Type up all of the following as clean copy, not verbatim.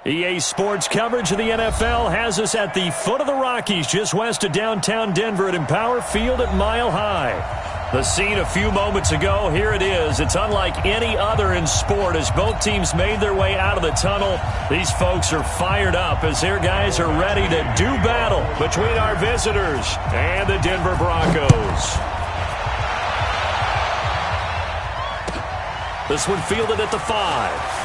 EA Sports coverage of the NFL has us at the foot of the Rockies, just west of downtown Denver at Empower Field at Mile High. The scene a few moments ago, here it is. It's unlike any other in sport as both teams made their way out of the tunnel. These folks are fired up as their guys are ready to do battle between our visitors and the Denver Broncos. This one fielded at the 5.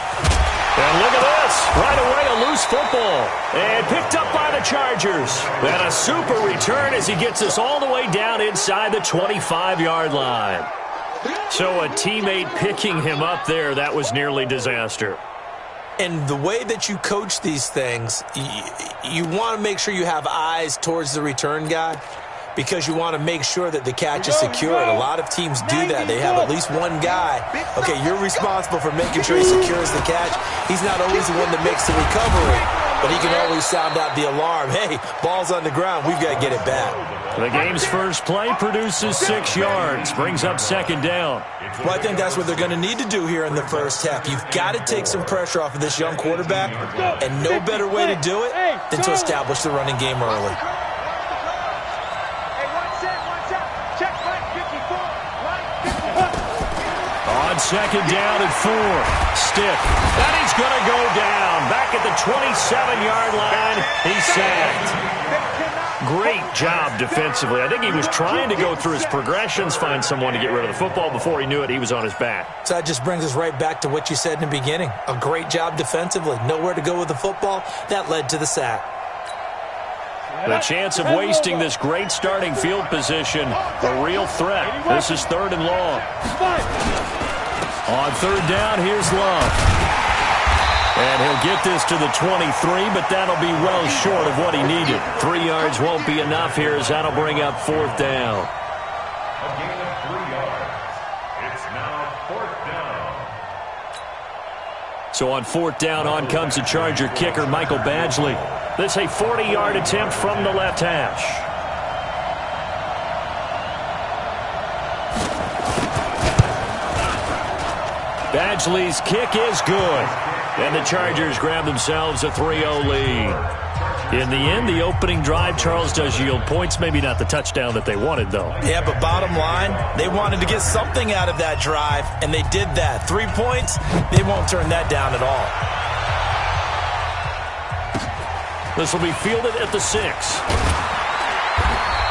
And look at this. Right away, a loose football. And picked up by the Chargers. And a super return as he gets us all the way down inside the 25-yard line. So a teammate picking him up there, that was nearly disaster. And the way that you coach these things, you want to make sure you have eyes towards the return guy, because you want to make sure that the catch is secured. A lot of teams do that. They have at least one guy. Okay, you're responsible for making sure he secures the catch. He's not always the one that makes the recovery, but he can always sound out the alarm. Hey, ball's on the ground. We've got to get it back. The game's first play produces 6 yards, brings up second down. Well, I think that's what they're going to need to do here in the first half. You've got to take some pressure off of this young quarterback, and no better way to do it than to establish the running game early. On second down and 4. Stiff. And he's going to go down. Back at the 27-yard line. He's sacked. Great job defensively. I think he was trying to go through his progressions, find someone to get rid of the football. Before he knew it, he was on his back. So that just brings us right back to what you said in the beginning. A great job defensively. Nowhere to go with the football. That led to the sack. The chance of wasting this great starting field position, a real threat. This is 3rd and long. On 3rd down, here's Love. And he'll get this to the 23, but that'll be well short of what he needed. 3 yards won't be enough here as that'll bring up 4th down. A gain of 3 yards. It's now 4th down. So on 4th down, on comes the Charger kicker, Michael Badgley. This a 40-yard attempt from the left hash. Badgley's kick is good. And the Chargers grab themselves a 3-0 lead. In the end, the opening drive, Charles, does yield points. Maybe not the touchdown that they wanted, though. Yeah, but bottom line, they wanted to get something out of that drive, and they did that. 3 points, they won't turn that down at all. This will be fielded at the 6.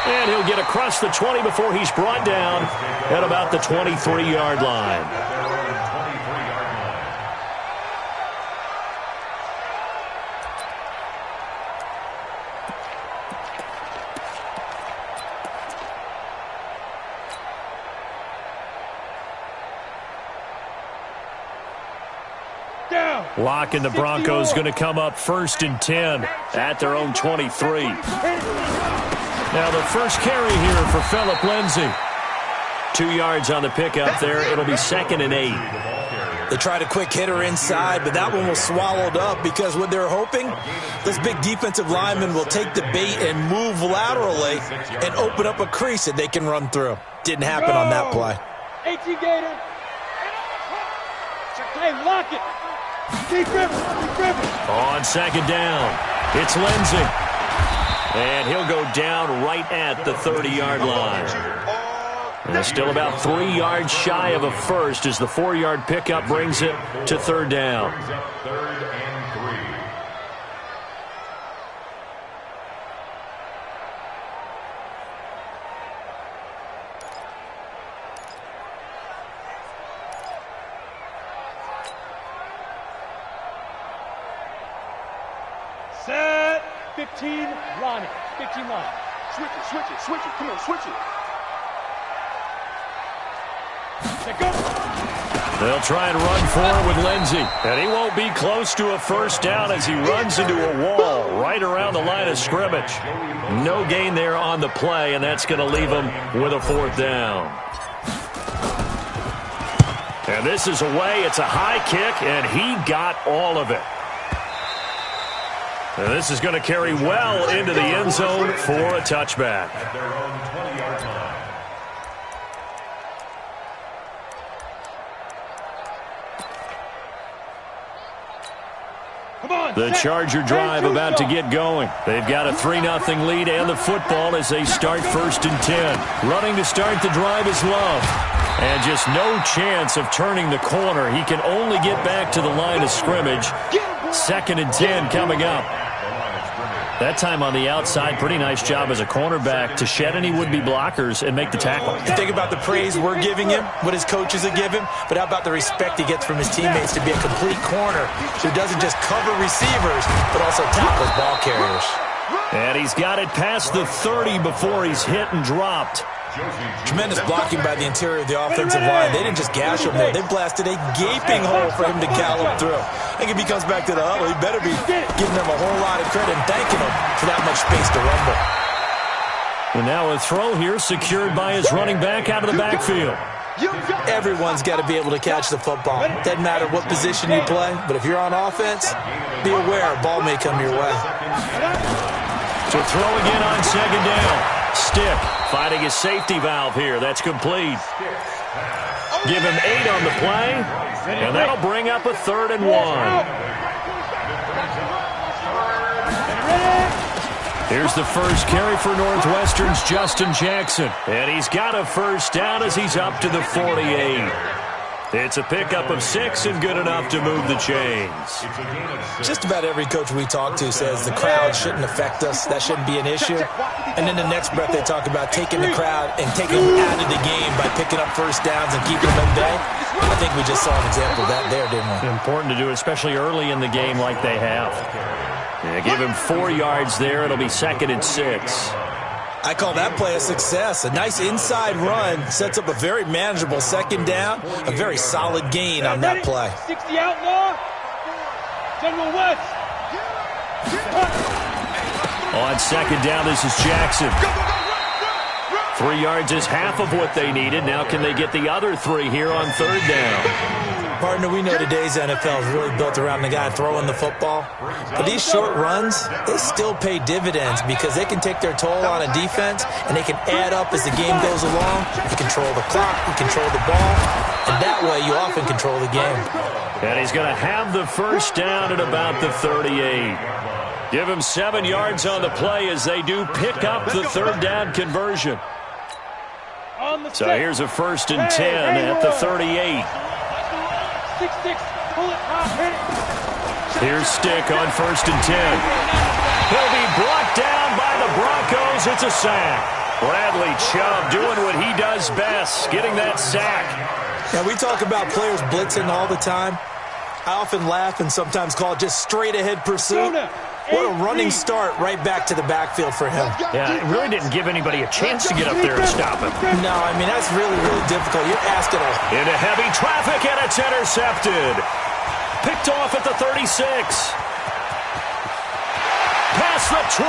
And he'll get across the 20 before he's brought down at about the 23-yard line. Lock and the Broncos going to come up 1st and 10 at their own 23. Now the first carry here for Phillip Lindsay. 2 yards on the pickup there. It'll be 2nd and 8. They tried a quick hitter inside, but that one was swallowed up because what they're hoping, this big defensive lineman will take the bait and move laterally and open up a crease that they can run through. Didn't happen on that play. Gator. Hey, lock it. Keep dribbling. On second down, it's Lindsay. And he'll go down right at the 30-yard line. And still about 3 yards shy of a first as the 4-yard pickup brings it to 3rd down. Set. 15 line. 15 line. Switch it. Come on, switch it. They'll try and run for it with Lindsay. And he won't be close to a first down as he runs into a wall right around the line of scrimmage. No gain there on the play, and that's going to leave him with a 4th down. And this is away. It's a high kick, and he got all of it. And this is going to carry well into the end zone for a touchback. At their own 20-yard line. The Charger drive about to get going. They've got a 3-0 lead and the football as they start 1st and 10. Running to start the drive is Love. And just no chance of turning the corner. He can only get back to the line of scrimmage. 2nd and 10 coming up. That time on the outside, pretty nice job as a cornerback to shed any would-be blockers and make the tackle. You think about the praise we're giving him, what his coaches are giving, but how about the respect he gets from his teammates to be a complete corner who doesn't just cover receivers, but also tackles ball carriers. And he's got it past the 30 before he's hit and dropped. Tremendous blocking by the interior of the offensive line. They didn't just gash him there. They blasted a gaping hole for him to gallop through. I think if he comes back to the huddle, he better be giving them a whole lot of credit and thanking them for that much space to rumble. And now a throw here secured by his running back out of the backfield. Everyone's got to be able to catch the football. Doesn't matter what position you play, but if you're on offense, be aware a ball may come your way. To throw again on 2nd down. Stick finding his safety valve here. That's complete. Give him 8 on the play, and that'll bring up a 3rd and 1. Here's the first carry for Northwestern's Justin Jackson. And he's got a 1st down as he's up to the 48. It's a pickup of 6 and good enough to move the chains. Just about every coach we talk to says the crowd shouldn't affect us. That shouldn't be an issue. And then the next breath they talk about taking the crowd and taking them out of the game by picking up 1st downs and keeping them at bay. I think we just saw an example of that there, didn't we? Important to do, especially early in the game like they have. Yeah, give him 4 yards there. It'll be 2nd and 6. I call that play a success. A nice inside run sets up a very manageable 2nd down, a very solid gain on that play. 60 outlaw. General West. On 2nd down, this is Jackson. 3 yards is half of what they needed. Now can they get the other 3 here on 3rd down? Partner, we know today's NFL is really built around the guy throwing the football. But these short runs, they still pay dividends because they can take their toll on a defense and they can add up as the game goes along. You control the clock, you control the ball, and that way you often control the game. And he's going to have the 1st down at about the 38. Give him 7 yards on the play as they do pick up the 3rd down conversion. So here's a 1st and 10 at the 38. Here's Stick on 1st and 10. He'll be brought down by the Broncos. It's a sack. Bradley Chubb doing what he does best, getting that sack. Now, we talk about players blitzing all the time. I often laugh and sometimes call it just straight-ahead pursuit. What a running start right back to the backfield for him. Yeah, it really didn't give anybody a chance to get up there and stop him. No, I mean, that's really, really difficult. You're asking into heavy traffic, and it's intercepted. Picked off at the 36. Past the 20.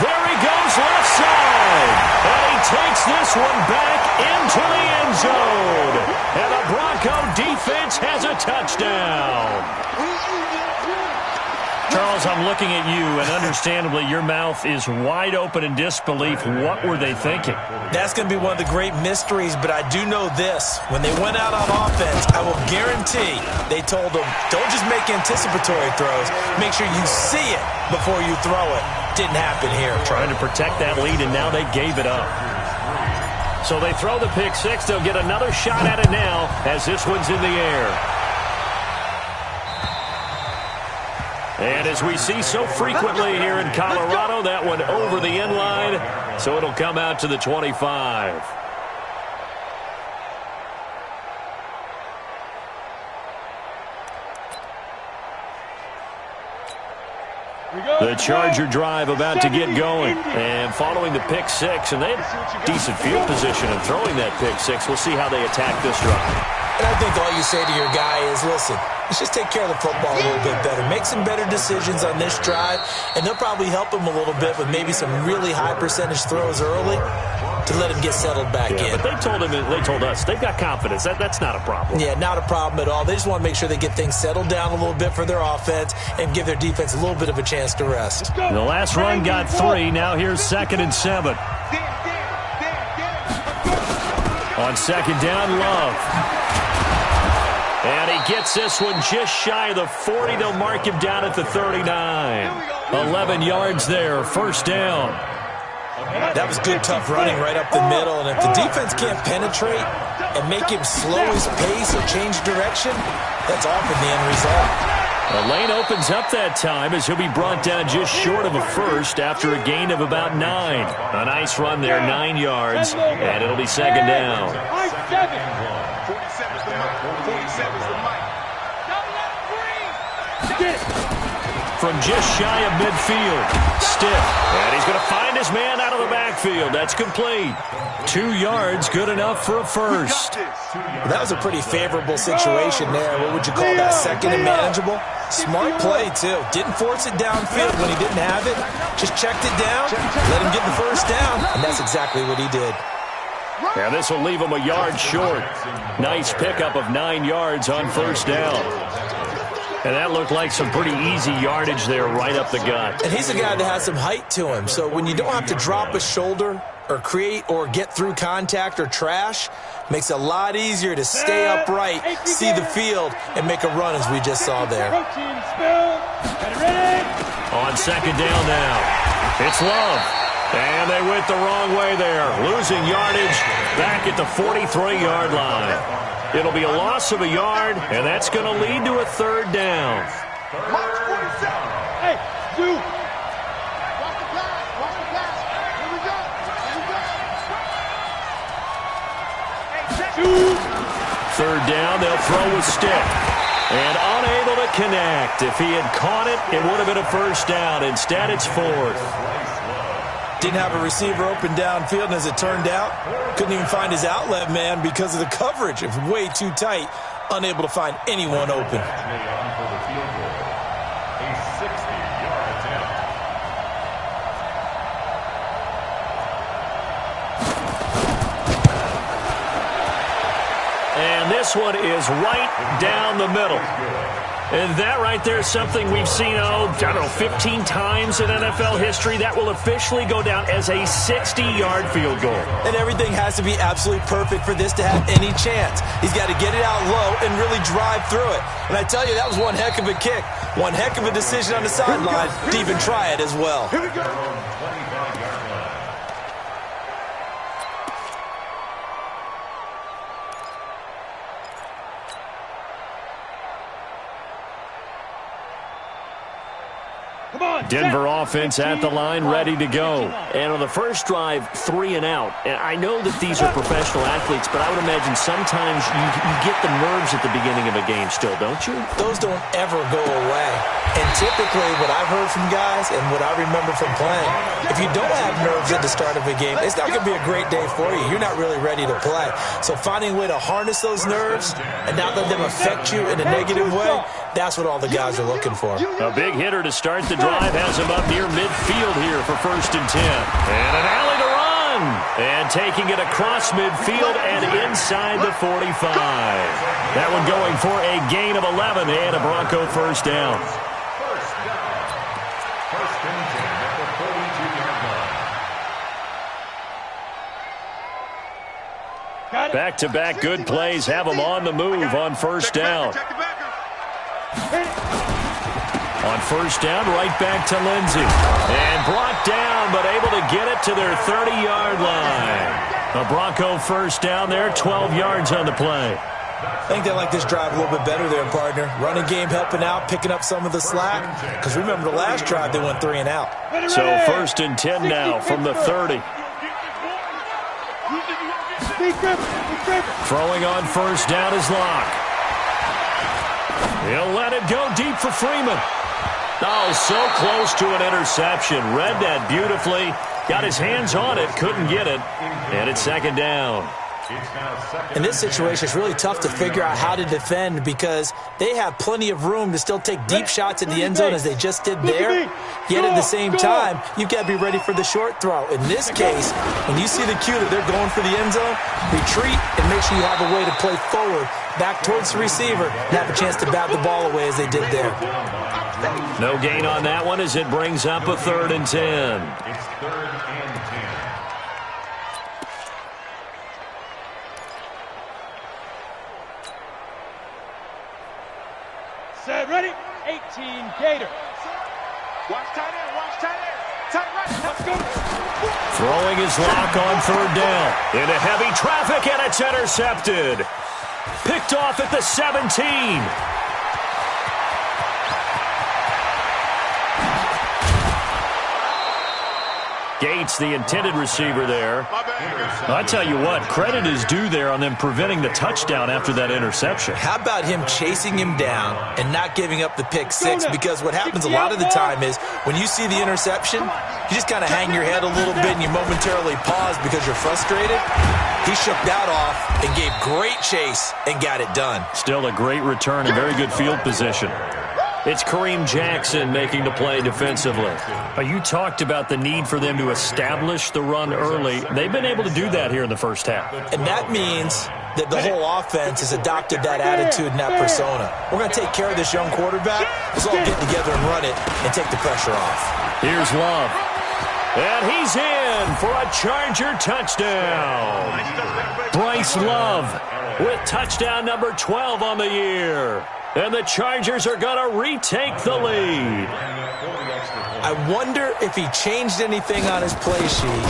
There he goes left side. And he takes this one back into the end zone. And the Bronco defense has a touchdown. Charles, I'm looking at you, and understandably, your mouth is wide open in disbelief. What were they thinking? That's going to be one of the great mysteries, but I do know this. When they went out on offense, I will guarantee they told them, don't just make anticipatory throws. Make sure you see it before you throw it. Didn't happen here. Trying to protect that lead, and now they gave it up. So they throw the pick 6. They'll get another shot at it now as this one's in the air. And as we see so frequently here in Colorado, that one over the end line, so it'll come out to the 25. The Charger drive about to get going. And following the pick 6, and they have decent field position in throwing that pick 6. We'll see how they attack this drive. And I think all you say to your guy is, listen, let's just take care of the football a little bit better. Make some better decisions on this drive, and they'll probably help him a little bit with maybe some really high percentage throws early to let him get settled back in. But they told us, they've got confidence. That's not a problem. Yeah, not a problem at all. They just want to make sure they get things settled down a little bit for their offense and give their defense a little bit of a chance to rest. The last run got 3. Now here's 2nd and 7. On 2nd down, Love. And he gets this one just shy of the 40. They'll mark him down at the 39. 11 yards there, first down. That was good, tough running right up the middle. And if the defense can't penetrate and make him slow his pace or change direction, that's often the end result. The lane opens up that time as he'll be brought down just short of a first after a gain of about 9. A nice run there, 9 yards, and it'll be second down. 47's the mic. 47's the mic. From just shy of midfield, stiff, and he's going to find his man out of the backfield. That's complete. 2 yards, good enough for a first. That was a pretty favorable situation there. What would you call that, second and manageable? Smart play, too. Didn't force it downfield when he didn't have it. Just checked it down, let him get the first down, and that's exactly what he did. Yeah, this will leave him a yard short. Nice pickup of 9 yards on first down. And that looked like some pretty easy yardage there right up the gut. And he's a guy that has some height to him. So when you don't have to drop a shoulder or create or get through contact or trash, makes it a lot easier to stay upright, see the field, and make a run as we just saw there. On second down now, it's Love. And they went the wrong way there, losing yardage back at the 43-yard line. It'll be a loss of a yard, and that's going to lead to a third down. Hey, you. Third down, they'll throw with stick. And unable to connect. If he had caught it, it would have been a first down. Instead, it's fourth. Didn't have a receiver open downfield, and as it turned out, couldn't even find his outlet man because of the coverage. It was way too tight, unable to find anyone open. And this one is right down the middle. And that right there is something we've seen, 15 times in NFL history. That will officially go down as a 60-yard field goal. And everything has to be absolutely perfect for this to have any chance. He's got to get it out low and really drive through it. And I tell you, that was one heck of a kick. One heck of a decision on the sideline to even try it as well. Here we go. Denver offense at the line, ready to go. And on the first drive, 3 and out. And I know that these are professional athletes, but I would imagine sometimes you get the nerves at the beginning of a game still, don't you? Those don't ever go away. And typically what I've heard from guys and what I remember from playing, if you don't have nerves at the start of a game, it's not going to be a great day for you. You're not really ready to play. So finding a way to harness those nerves and not let them affect you in a negative way, that's what all the guys are looking for. A big hitter to start the drive has him up near midfield here for 1st and 10. And an alley to run. And taking it across midfield and inside the 45. That one going for a gain of 11 and a Bronco first down. First and 10 at the 42-yard line. Back-to-back good plays have them on the move on first down. On first down, right back to Lindsey. And brought down, but able to get it to their 30-yard line. A Bronco first down there, 12 yards on the play. I think they like this drive a little bit better there, partner. Running game helping out, picking up some of the slack. Because remember, the last drive, they went 3 and out. So 1st and 10 now from the 30. Throwing on first down is Locke. He'll let it go deep for Freeman. Oh, so close to an interception. Read that beautifully. Got his hands on it, couldn't get it. And it's second down. In this situation, it's really tough to figure out how to defend because they have plenty of room to still take deep shots in the end zone as they just did there. Yet at the same time, you've got to be ready for the short throw. In this case, when you see the cue that they're going for the end zone, retreat and make sure you have a way to play forward, back towards the receiver, and have a chance to bat the ball away as they did there. No gain on that one as it brings up a 3rd and 10. It's 3rd and 10. Set, ready? 18, Gator. Watch tight end, watch tight end. Tight right, let's go. Throwing his lock on third down. Into heavy traffic, and it's intercepted. Picked off at the 17. Gates, the intended receiver there. I tell you what, credit is due there on them preventing the touchdown after that interception. How about him chasing him down and not giving up the pick six? Because what happens a lot of the time is when you see the interception, you just kind of hang your head a little bit and you momentarily pause because you're frustrated. He shook that off and gave great chase and got it done. Still a great return and very good field position. It's Kareem Jackson making the play defensively. You talked about the need for them to establish the run early. They've been able to do that here in the first half. And that means that the whole offense has adopted that attitude and that persona. We're going to take care of this young quarterback. Let's all get together and run it and take the pressure off. Here's Love. And he's in for a Charger touchdown. Bryce Love with touchdown number 12 on the year. And the Chargers are going to retake the lead. I wonder if he changed anything on his play sheet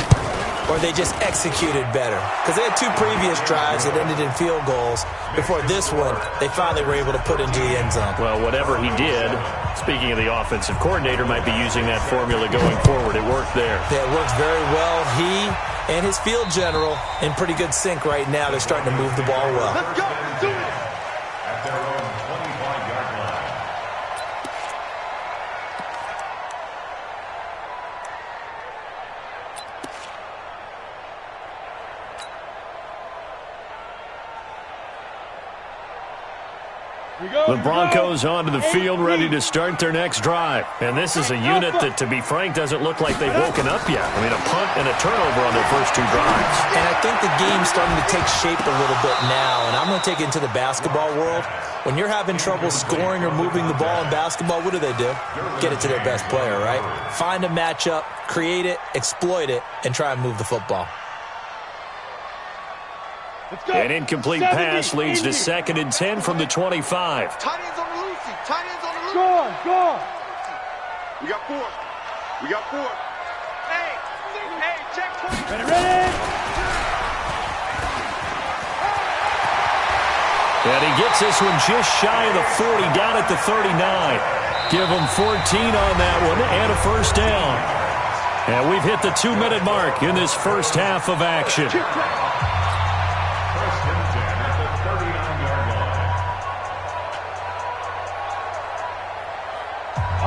or they just executed better. Because they had two previous drives that ended in field goals. Before this one, they finally were able to put into the end zone. Well, whatever he did, speaking of the offensive coordinator, might be using that formula going forward. It worked there. Yeah, it works very well. He and his field general in pretty good sync right now. They're starting to move the ball well. Let's go, do it. At their own 25-yard line. The Broncos onto the field ready to start their next drive. And this is a unit that, to be frank, doesn't look like they've woken up yet. I mean, a punt and a turnover on their first two drives. And I think the game's starting to take shape a little bit now. And I'm going to take it into the basketball world. When you're having trouble scoring or moving the ball in basketball, what do? Get it to their best player, right? Find a matchup, create it, exploit it, and try and move the football. An incomplete pass leads to 2nd and 10 from the 25. Tight ends on the loosey. Tight ends on the loosey. Go on. We got four. We got four. Hey, check point. Ready. And he gets this one just shy of the 40, down at the 39. Give him 14 on that one and a first down. And we've hit the 2-minute mark in this first half of action.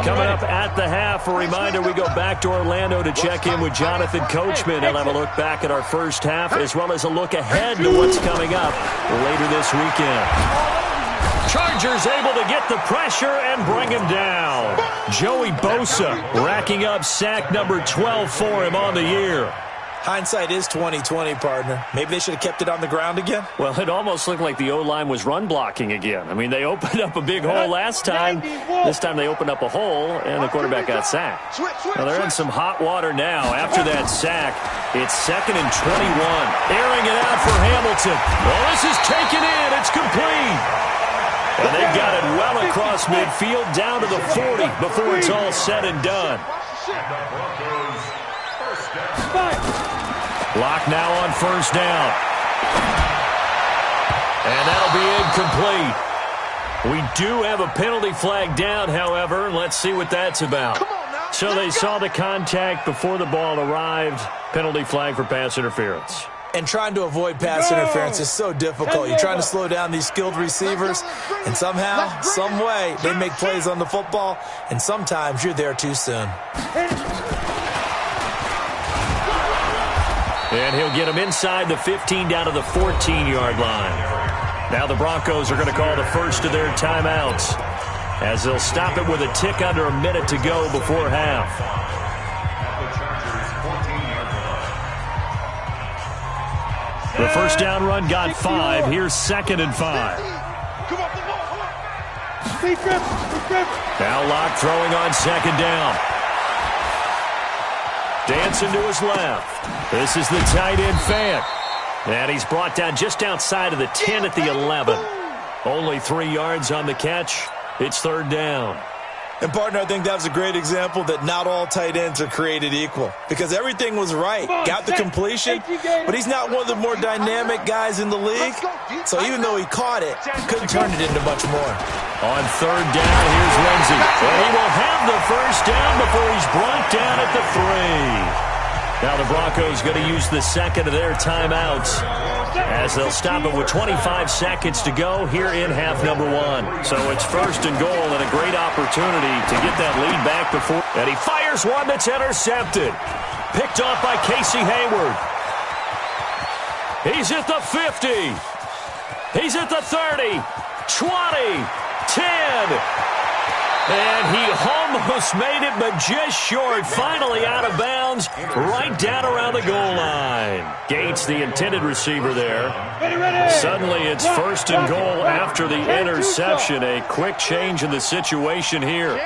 Coming up at the half, a reminder, we go back to Orlando to check in with Jonathan Coachman. He'll have a look back at our first half as well as a look ahead to what's coming up later this weekend. Chargers able to get the pressure and bring him down. Joey Bosa racking up sack number 12 for him on the year. Hindsight is 20/20, partner. Maybe they should have kept it on the ground again. Well, it almost looked like the O-line was run blocking again. I mean, they opened up a big hole last time. This time they opened up a hole, and the quarterback got sacked. Well, they're in some hot water now. After that sack, it's 2nd and 21. Airing it out for Hamilton. Well, this is taken in. It's complete. And they got it well across midfield down to the 40 before it's all said and done. Lock now on first down. And that'll be incomplete. We do have a penalty flag down, however. Let's see what that's about. So they saw the contact before the ball arrived. Penalty flag for pass interference. And trying to avoid pass interference is so difficult. You're trying to slow down these skilled receivers, and somehow, some way, they make plays on the football, and sometimes you're there too soon. And he'll get him inside the 15 down to the 14-yard line. Now the Broncos are going to call the first of their timeouts as they'll stop it with a tick under a minute to go before half. The first down run got 5. Here's 2nd and 5. Now Locke throwing on 2nd down. Dancing to his left. This is the tight end Fant. And he's brought down just outside of the 10 at the 11. Only 3 yards on the catch. It's third down. And, partner, I think that was a great example that not all tight ends are created equal because everything was right. Got the completion, but he's not one of the more dynamic guys in the league. So even though he caught it, couldn't turn it into much more. On third down, here's Lindsey. And he will have the first down before he's brought down at the 3. Now the Broncos going to use the second of their timeouts as they'll stop it with 25 seconds to go here in half number 1. So it's first and goal and a great opportunity to get that lead back before. And he fires one that's intercepted. Picked off by Casey Hayward. He's at the 50. He's at the 30. 20. 10. And he almost made it, but just short. Finally out of bounds, right down around the goal line. Gates, the intended receiver there. Suddenly it's first and goal after the interception. A quick change in the situation here.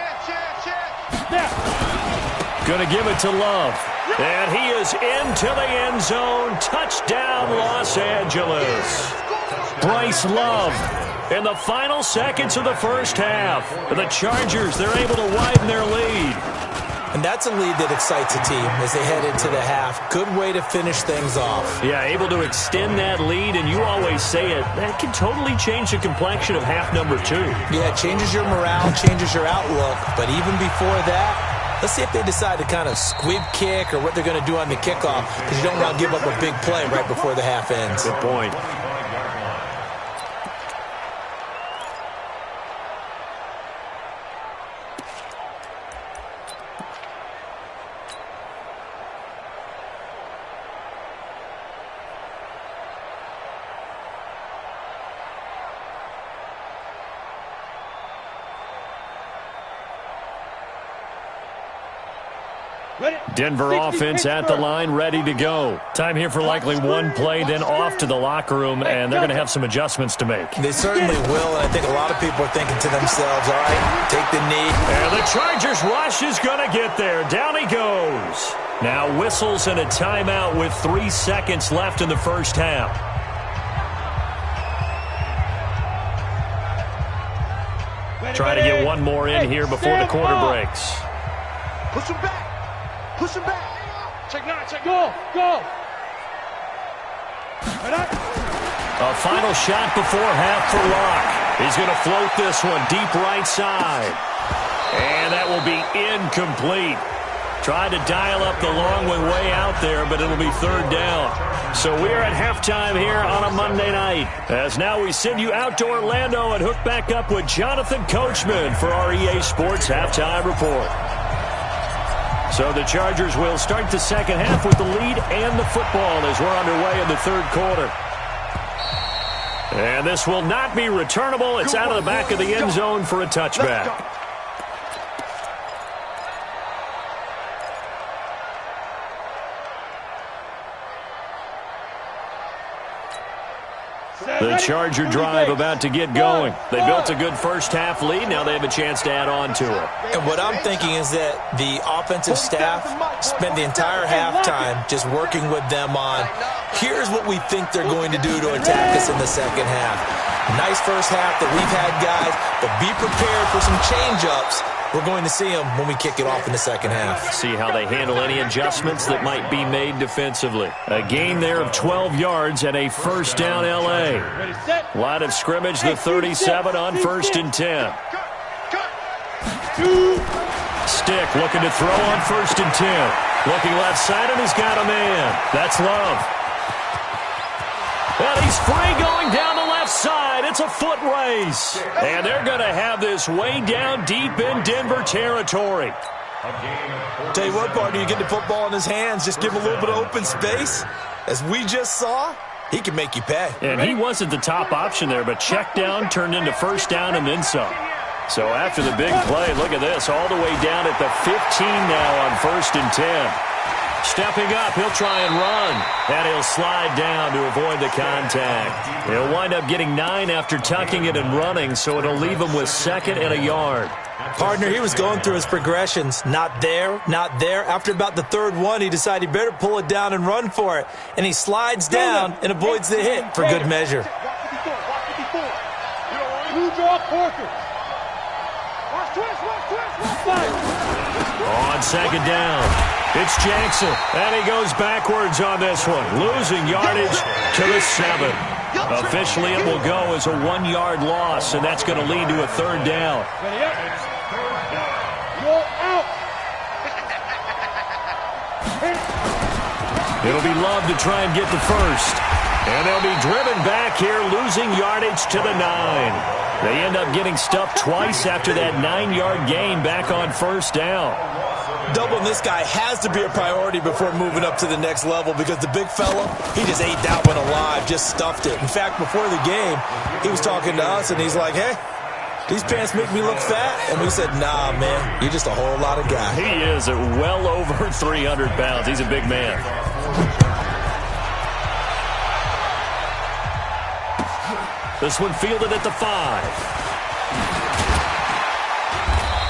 Going to give it to Love. And he is into the end zone. Touchdown, Los Angeles. Bryce Love. In the final seconds of the first half, the Chargers, they're able to widen their lead. And that's a lead that excites a team as they head into the half. Good way to finish things off. Yeah, able to extend that lead, and you always say it, that can totally change the complexion of half number 2. Yeah, it changes your morale, changes your outlook. But even before that, let's see if they decide to kind of squib kick or what they're going to do on the kickoff, because you don't want to give up a big play right before the half ends. Good point. Denver offense at the line, ready to go. Time here for likely one play, then off to the locker room, and they're going to have some adjustments to make. They certainly will, and I think a lot of people are thinking to themselves, all right, take the knee. And the Chargers rush is going to get there. Down he goes. Now whistles and a timeout with 3 seconds left in the first half. Trying to get one more in here before the quarter breaks. Push him back. Push him back. Check 9, check. Go. A final shot before half for Locke. He's going to float this one deep right side. And that will be incomplete. Tried to dial up the long way out there, but it'll be third down. So we're at halftime here on a Monday night. As now we send you out to Orlando and hook back up with Jonathan Coachman for our EA Sports Halftime Report. So the Chargers will start the second half with the lead and the football as we're underway in the third quarter. And this will not be returnable. It's out of the back of the end zone for a touchback. The Charger drive about to get going. They built a good first half lead. Now they have a chance to add on to it. And what I'm thinking is that the offensive staff spent the entire halftime just working with them on, here's what we think they're going to do to attack us in the second half. Nice first half that we've had, guys, but be prepared for some change-ups. We're going to see them when we kick it off in the second half. See how they handle any adjustments that might be made defensively. A gain there of 12 yards and a first down L.A. Line of scrimmage, the 37 on first and 10. Stick looking to throw on first and 10. Looking left side, and he's got a man. That's Love. And he's free going down the left side. It's a foot race. And they're going to have this way down deep in Denver territory. Tell you what, partner, you get the football in his hands, just give him a little bit of open space. As we just saw, he can make you pay. And he wasn't the top option there, but check down turned into first down and then some. So after the big play, look at this, all the way down at the 15 now on first and 10. Stepping up, he'll try and run. And he'll slide down to avoid the contact. He'll wind up getting 9 after tucking it and running, so it'll leave him with second and a yard. Partner, he was going through his progressions. Not there, not there. After about the third one, he decided he better pull it down and run for it. And he slides down and avoids the hit for good measure. Blue draw Porker. On second down, it's Jackson, and he goes backwards on this one, losing yardage to the 7. Officially, it will go as a 1-yard loss, and that's going to lead to a third down. It'll be Love to try and get the first. And they'll be driven back here, losing yardage to the 9. They end up getting stuffed twice after that 9-yard gain back on first down. Doubling this guy has to be a priority before moving up to the next level because the big fella, he just ate that one alive, just stuffed it. In fact, before the game, he was talking to us, and he's like, hey, these pants make me look fat. And we said, nah, man, you're just a whole lot of guy. He is at well over 300 pounds. He's a big man. This one fielded at the 5.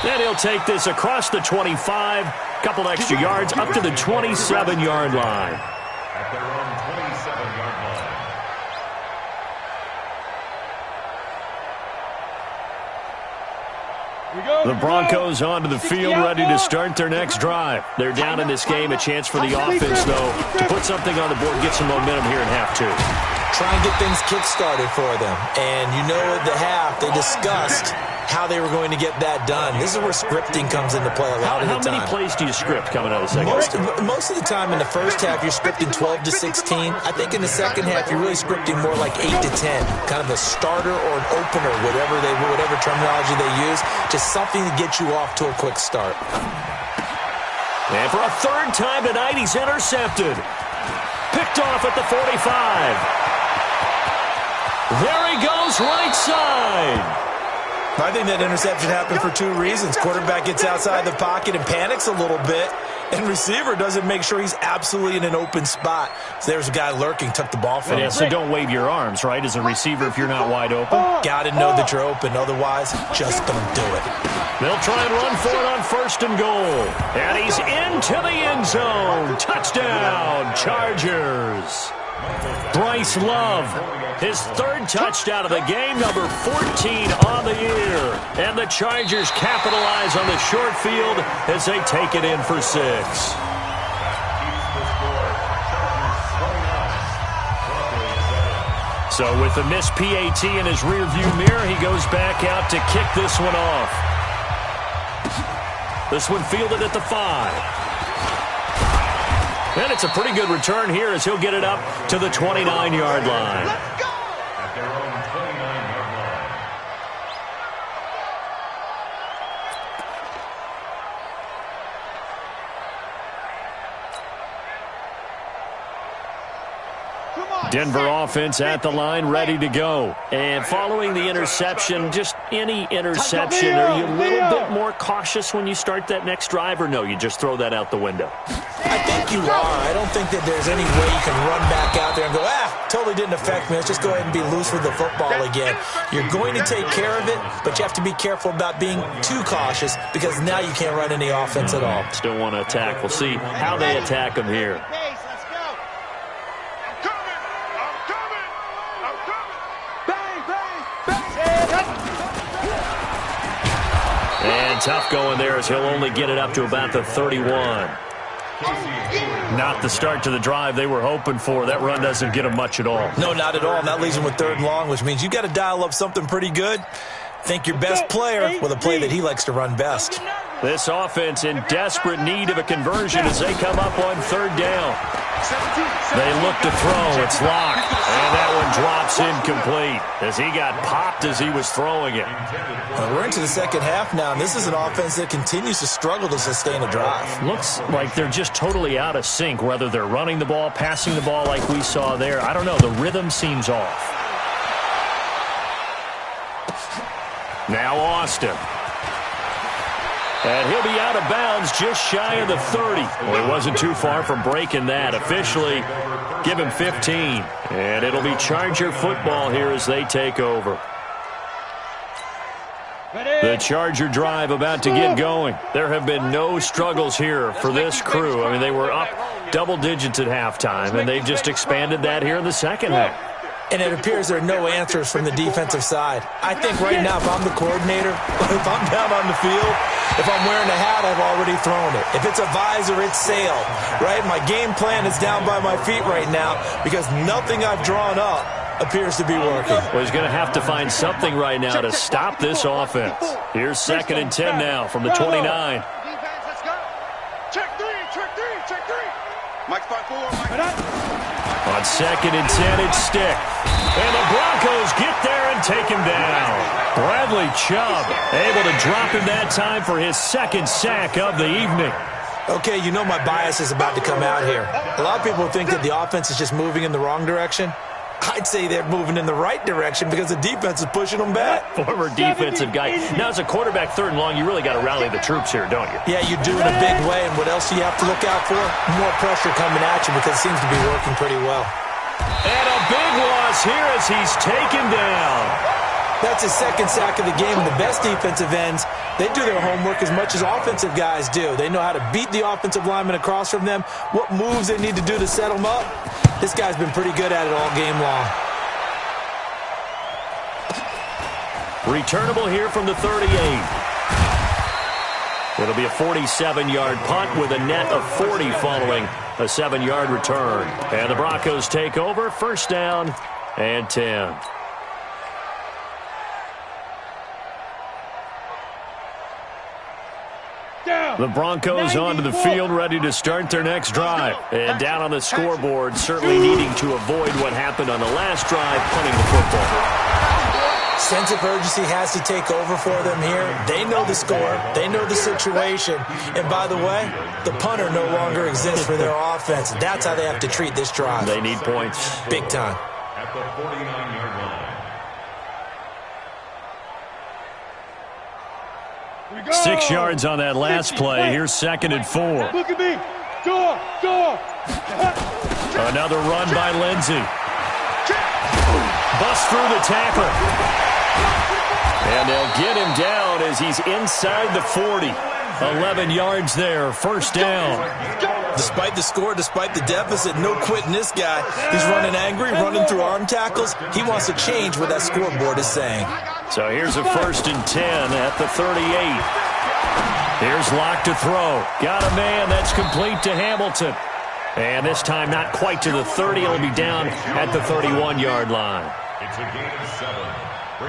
Then he'll take this across the 25. Couple extra yards up to the 27-yard line. At their own 27-yard line. The Broncos onto the field, ready to start their next drive. They're down in this game. A chance for the offense, though, to put something on the board, get some momentum here in half 2. Try and get things kick-started for them. And you know at the half, they discussed how they were going to get that done. This is where scripting comes into play a lot of the time. How many plays do you script coming out of the second half? Most of the time in the first half, you're scripting 12 to 16. I think in the second half, you're really scripting more like 8 to 10. Kind of a starter or an opener, whatever terminology they use. Just something to get you off to a quick start. And for a third time tonight, he's intercepted. Picked off at the 45. There he goes, right side. I think that interception happened for 2 reasons. Quarterback gets outside the pocket and panics a little bit, and receiver doesn't make sure he's absolutely in an open spot. So there's a guy lurking, took the ball from him. Yeah, so don't wave your arms, right, as a receiver if you're not wide open? Got to know that you're open. Otherwise, just don't do it. They'll try and run for it on first and goal. And he's into the end zone. Touchdown, Chargers. Bryce Love, his third touchdown of the game, number 14 on the year. And the Chargers capitalize on the short field as they take it in for 6. So with the missed PAT in his rearview mirror, he goes back out to kick this one off. This one fielded at the 5. And it's a pretty good return here as he'll get it up to the 29-yard line. At their own 29-yard line. Denver offense at the line, ready to go. And following the interception, just any interception, are you a little bit more cautious when you start that next drive, or no, you just throw that out the window? I think you are. I don't think that there's any way you can run back out there and go, totally didn't affect me. Let's just go ahead and be loose with the football again. You're going to take care of it, but you have to be careful about being too cautious because now you can't run any offense at all. Still want to attack. We'll see how they attack them here. And tough going there as he'll only get it up to about the 31. Not the start to the drive they were hoping for. That run doesn't get them much at all. No, not at all. And that leaves them with 3rd and long, which means you got to dial up something pretty good. Think your best player with a play that he likes to run best. This offense in desperate need of a conversion as they come up on 3rd down. They look to throw. It's locked. And that one drops incomplete as he got popped as he was throwing it. We're into the second half now, and this is an offense that continues to struggle to sustain a drive. Looks like they're just totally out of sync, whether they're running the ball, passing the ball like we saw there. I don't know. The rhythm seems off. Now Austin. And he'll be out of bounds just shy of the 30. Well, he wasn't too far from breaking that. Officially, give him 15. And it'll be Charger football here as they take over. The Charger drive about to get going. There have been no struggles here for this crew. I mean, they were up double digits at halftime, and they've just expanded that here in the second half. and it appears there are no answers from the defensive side. I think right now, if I'm the coordinator, if I'm down on the field, if I'm wearing a hat, I've already thrown it. If it's a visor, it's sail, right? My game plan is down by my feet right now because nothing I've drawn up appears to be working. Well, he's going to have to find something right now to stop this offense. Here's 2nd and 10 now from the 29. Defense, let's go. Check three, check three, check three. Mike's 5-4, Mike. On 2nd and 10, it's Stick. And the Broncos get there and take him down. Bradley Chubb able to drop him that time for his 2nd sack of the evening. Okay, you know my bias is about to come out here. A lot of people think that the offense is just moving in the wrong direction. I'd say they're moving in the right direction because the defense is pushing them back. Former defensive guy. Now, as a quarterback, 3rd and long, you really got to rally the troops here, don't you? Yeah, you do in a big way. And what else do you have to look out for? More pressure coming at you because it seems to be working pretty well. And a big loss here as he's taken down. That's his 2nd sack of the game, and the best defensive ends, they do their homework as much as offensive guys do. They know how to beat the offensive lineman across from them, what moves they need to do to set them up. This guy's been pretty good at it all game long. Returnable here from the 38. It'll be a 47-yard punt with a net of 40 following a 7-yard return. And the Broncos take over, 1st down and 10. The Broncos onto the field, ready to start their next drive. And down on the scoreboard, certainly needing to avoid what happened on the last drive, punting the football. Sense of urgency has to take over for them here. They know the score. They know the situation. And by the way, the punter no longer exists for their offense. That's how they have to treat this drive. They need points. Big time. At the 49-yard line. 6 yards on that last play. Here's 2nd and 4. Look at me. Door. Another run by Lindsey. Bust through the tackle. And they'll get him down as he's inside the 40. 11 yards there, 1st down. Despite the score, despite the deficit, no quitting this guy. He's running angry, running through arm tackles. He wants to change what that scoreboard is saying. So here's a 1st and 10 at the 38. Here's Locke to throw. Got a man that's complete to Hamilton. And this time not quite to the 30. It'll be down at the 31-yard line. It's a gain of 7.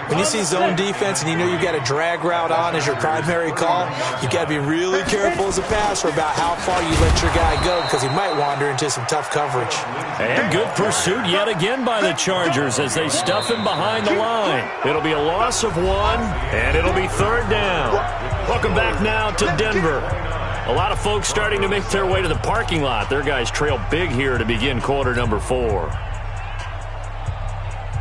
When you see zone defense and you know you've got a drag route on as your primary call, you've got to be really careful as a passer about how far you let your guy go because he might wander into some tough coverage. And good pursuit yet again by the Chargers as they stuff him behind the line. It'll be a loss of 1, and it'll be 3rd down. Welcome back now to Denver. A lot of folks starting to make their way to the parking lot. Their guys trail big here to begin quarter number 4.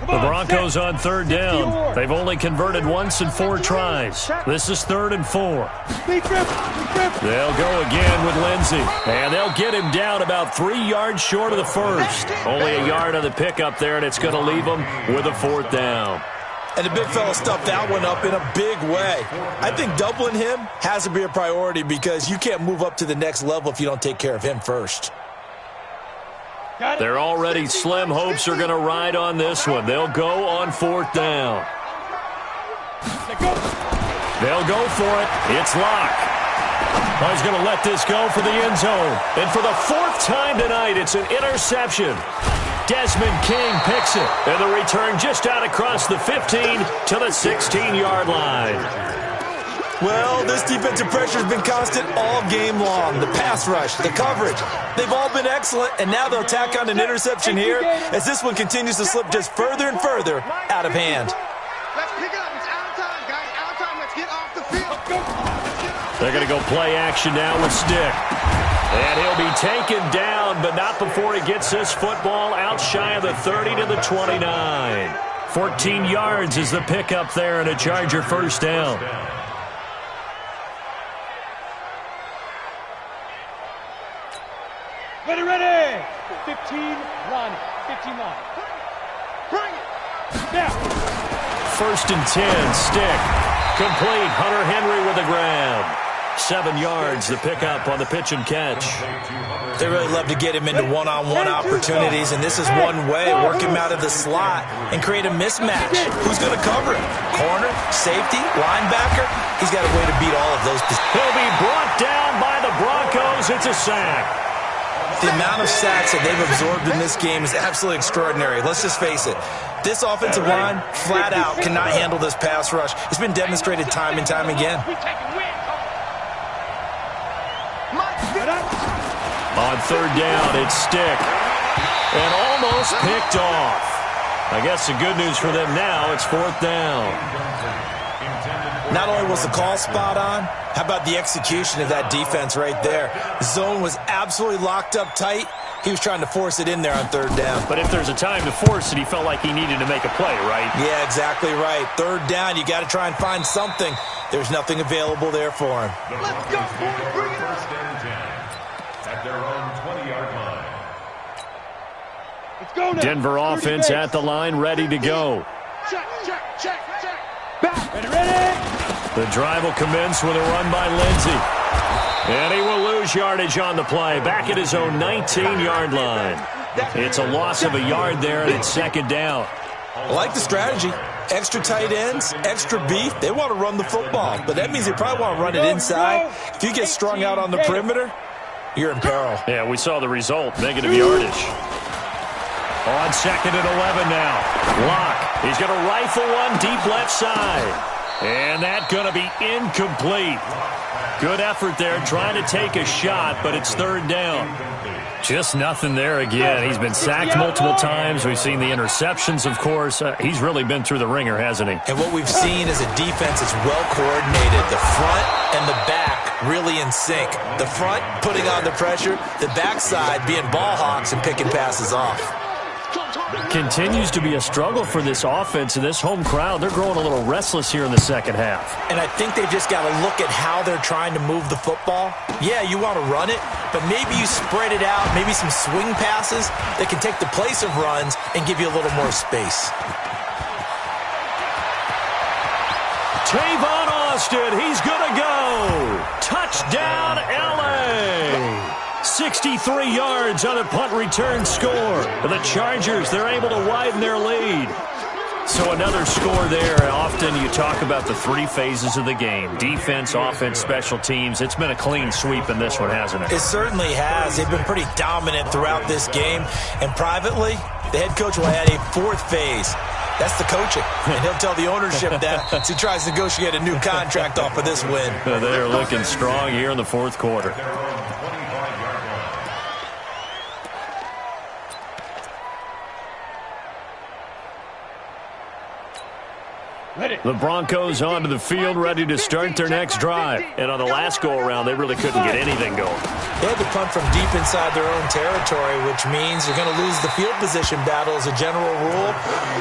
The Broncos on 3rd down. They've only converted once in 4 tries. This is 3rd and 4. They'll go again with Lindsey. And they'll get him down about 3 yards short of the 1st. Only a yard on the pickup there, and it's going to leave him with a 4th down. And the big fella stuffed that one up in a big way. I think doubling him has to be a priority because you can't move up to the next level if you don't take care of him first. They're already slim hopes are going to ride on this one. They'll go on 4th down. They'll go for it. It's Locke. He's going to let this go for the end zone. And for the 4th time tonight, it's an interception. Desmond King picks it. And the return just out across the 15 to the 16-yard line. Well, this defensive pressure has been constant all game long. The pass rush, the coverage, they've all been excellent, and now they'll tack on an interception here as this one continues to slip just further and further out of hand. Let's pick it up. It's out of time, guys. Out of time. Let's get off the field. They're going to go play action now with Stick. And he'll be taken down, but not before he gets this football out shy of the 30 to the 29. 14 yards is the pickup there and a Charger 1st down. Ready. 15, Lonnie. 15 line. Bring it. Now. 1st and 10, Stick. Complete. Hunter Henry with a grab. 7 yards, the pickup on the pitch and catch. They really love to get him into one-on-one opportunities, and this is one way. Work him out of the slot and create a mismatch. Who's going to cover him? Corner, safety, linebacker? He's got a way to beat all of those positions. He'll be brought down by the Broncos. It's a sack. The amount of sacks that they've absorbed in this game is absolutely extraordinary. Let's just face it. This offensive line, flat out, cannot handle this pass rush. It's been demonstrated time and time again. On third down, it's Stick. And almost picked off. I guess the good news for them now, it's 4th down. Not only was the call spot on, how about the execution of that defense right there? The zone was absolutely locked up tight. He was trying to force it in there on 3rd down. But if there's a time to force it, he felt like he needed to make a play, right? Yeah, exactly right. 3rd down, you got to try and find something. There's nothing available there for him. Let's go, boys. Bring it on. 1st and 10 at their own 20-yard line. Let's go now. Denver offense at the line, ready to go. Check. Back. Ready. The drive will commence with a run by Lindsey. And he will lose yardage on the play, back at his own 19-yard line. It's a loss of a yard there, and it's 2nd down. I like the strategy. Extra tight ends, extra beef. They want to run the football, but that means they probably want to run it inside. If you get strung out on the perimeter, you're in peril. Yeah, we saw the result, negative yardage. On 2nd and 11 now. Locke. He's going to rifle one deep left side. And that's going to be incomplete. Good effort there, trying to take a shot, but it's 3rd down. Just nothing there again. He's been sacked multiple times. We've seen the interceptions, of course. He's really been through the ringer, hasn't he? And what we've seen is a defense that's well coordinated. The front and the back really in sync. The front putting on the pressure, the backside being ball hawks and picking passes off. Continues to be a struggle for this offense and this home crowd. They're growing a little restless here in the 2nd half. And I think they've just got to look at how they're trying to move the football. Yeah, you want to run it, but maybe you spread it out, maybe some swing passes that can take the place of runs and give you a little more space. Tavon Austin, he's going to go. Touchdown, L.A. 63 yards on a punt return score. The Chargers, they're able to widen their lead. So another score there. Often you talk about the 3 phases of the game. Defense, offense, special teams. It's been a clean sweep in this one, hasn't it? It certainly has. They've been pretty dominant throughout this game. And privately, the head coach will add a 4th phase. That's the coaching. And he'll tell the ownership that as he tries to negotiate a new contract off of this win. They're looking strong here in the 4th quarter. The Broncos onto the field, ready to start their next drive. And on the last go-around, they really couldn't get anything going. They had to punt from deep inside their own territory, which means you're going to lose the field position battle as a general rule.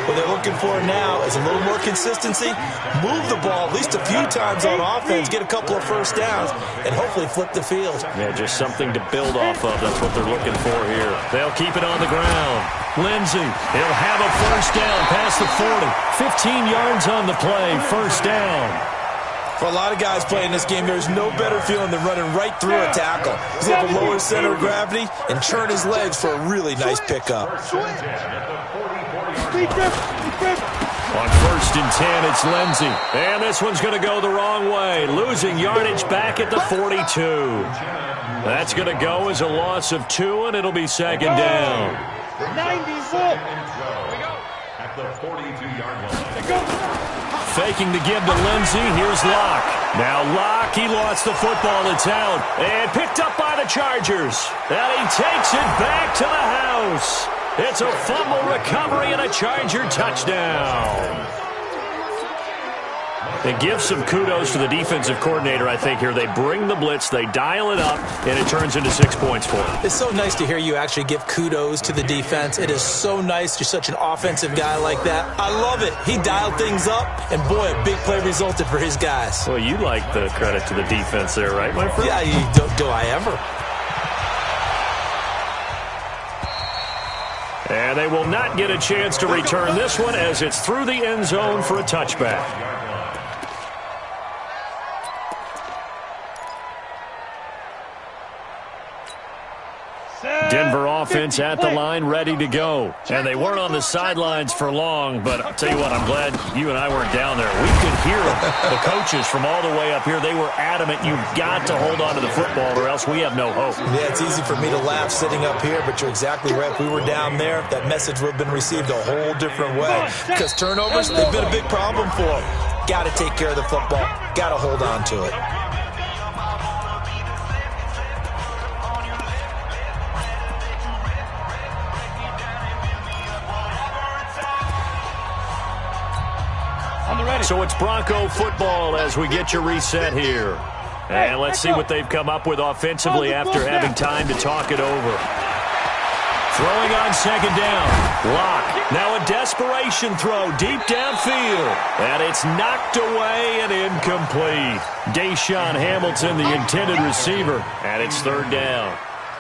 What they're looking for now is a little more consistency, move the ball at least a few times on offense, get a couple of 1st downs, and hopefully flip the field. Yeah, just something to build off of. That's what they're looking for here. They'll keep it on the ground. Lindsey, he'll have a 1st down past the 40. 15 yards on the play, 1st down. For a lot of guys playing this game, there's no better feeling than running right through a tackle. He's able to lower center of gravity and churn his legs for a really nice pickup. On 1st and 10, it's Lindsey. And this one's going to go the wrong way. Losing yardage back at the 42. That's going to go as a loss of 2, and it'll be 2nd down. 94. At the 42-yard line. Faking the give to Lindsey. Here's Locke. Now Locke, he lost the football. It's out. And picked up by the Chargers. And he takes it back to the house. It's a fumble recovery and a Charger touchdown. It gives some kudos to the defensive coordinator, I think, here. They bring the blitz, they dial it up, and it turns into 6 points for them. It's so nice to hear you actually give kudos to the defense. It is so nice. You're such an offensive guy like that. I love it. He dialed things up, and boy, a big play resulted for his guys. Well, you like the credit to the defense there, right, my friend? Yeah, do I ever. And they will not get a chance to return this one as it's through the end zone for a touchback. offense at the line, ready to go. And they weren't on the sidelines for long, but I'll tell you what, I'm glad you and I weren't down there. We could hear the coaches from all the way up here. They were adamant, you've got to hold on to the football or else we have no hope. Yeah, it's easy for me to laugh sitting up here, but you're exactly right. If we were down there, that message would have been received a whole different way. Because turnovers, they've been a big problem for them. Got to take care of the football. Got to hold on to it. So it's Bronco football as we get your reset here. And let's see what they've come up with offensively after having time to talk it over. Throwing on second down. Lock. Now a desperation throw deep downfield. And it's knocked away and incomplete. Deshaun Hamilton, the intended receiver. And it's third down.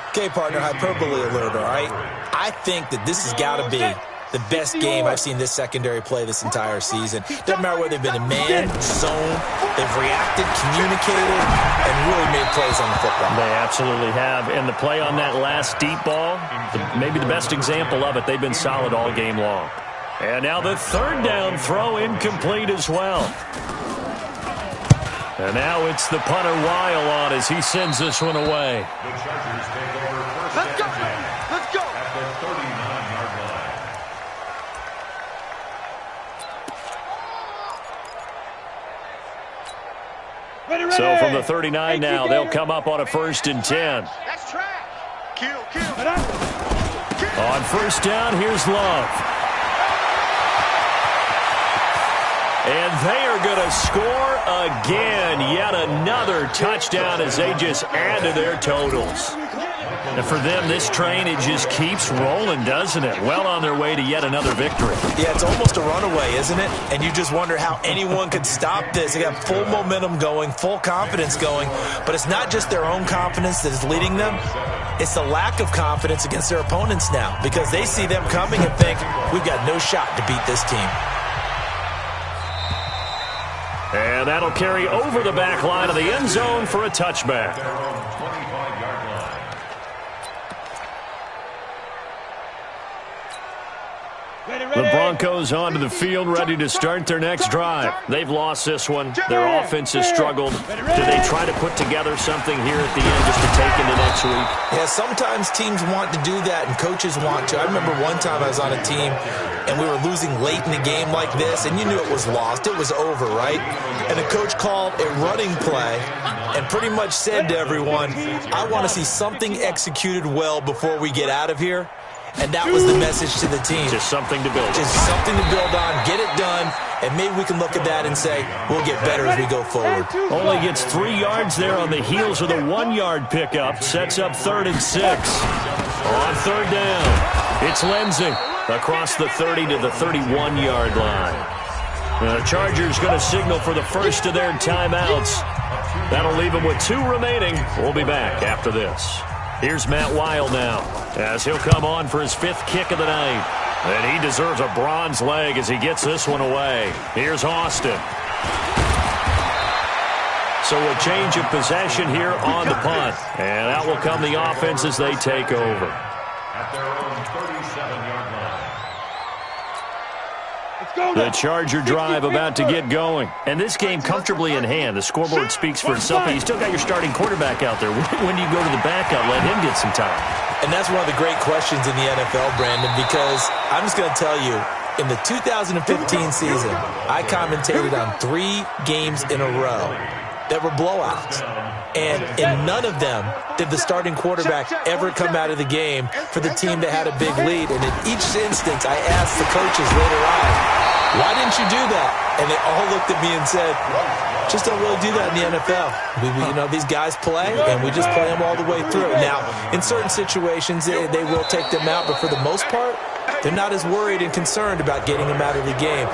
Okay, partner, hyperbole alert, all right? I think that this has got to be the best game I've seen this secondary play this entire season. Doesn't matter whether they've been in man, zone, they've reacted, communicated, and really made plays on the football. They absolutely have. And the play on that last deep ball, maybe the best example of it, they've been solid all game long. And now the third down throw incomplete as well. And now it's the punter Weil on as he sends this one away. The Chargers take over first down at the 39-yard line. So from the 39 now, they'll come up on a 1st and 10. That's trash. Kill. On first down, here's Love. And they are going to score again. Yet another touchdown as they just add to their totals. And for them, this train, it just keeps rolling, doesn't it? Well on their way to yet another victory. Yeah, it's almost a runaway, isn't it? And you just wonder how anyone could stop this. They got full momentum going, full confidence going. But it's not just their own confidence that is leading them. It's the lack of confidence against their opponents now because they see them coming and think, we've got no shot to beat this team. And that'll carry over the back line of the end zone for a touchback. Their own 25-yard line. The Broncos onto the field, ready to start their next drive. They've lost this one. Their offense has struggled. Do they try to put together something here at the end just to take into next week? Yeah, sometimes teams want to do that and coaches want to. I remember one time I was on a team and we were losing late in a game like this, and you knew it was lost. It was over, right? And the coach called a running play and pretty much said to everyone, I want to see something executed well before we get out of here. And that was the message to the team. Just something to build on. Just something to build on, get it done, and maybe we can look at that and say, we'll get better as we go forward. Only gets 3 yards there on the heels of the 1-yard pickup. Sets up 3rd and 6. On third down, it's Lindsey across the 30 to the 31-yard line. The Chargers going to signal for the first of their timeouts. That'll leave them with 2 remaining. We'll be back after this. Here's Matt Weil now as he'll come on for his 5th kick of the night. And he deserves a bronze leg as he gets this one away. Here's Austin. So a change of possession here on the punt. And out will come the offense as they take over. At their own 37-yard line. The Charger drive about to get going. And this game comfortably in hand. The scoreboard speaks for itself, but you still got your starting quarterback out there. When do you go to the backup, let him get some time? And that's one of the great questions in the NFL, Brandon, because I'm just going to tell you, in the 2015 season, I commentated on 3 games in a row that were blowouts. And in none of them did the starting quarterback ever come out of the game for the team that had a big lead. And in each instance, I asked the coaches later on, why didn't you do that? And they all looked at me and said, just don't really do that in the NFL. You know, these guys play, and we just play them all the way through. Now, in certain situations, they will take them out, but for the most part, they're not as worried and concerned about getting them out of the game.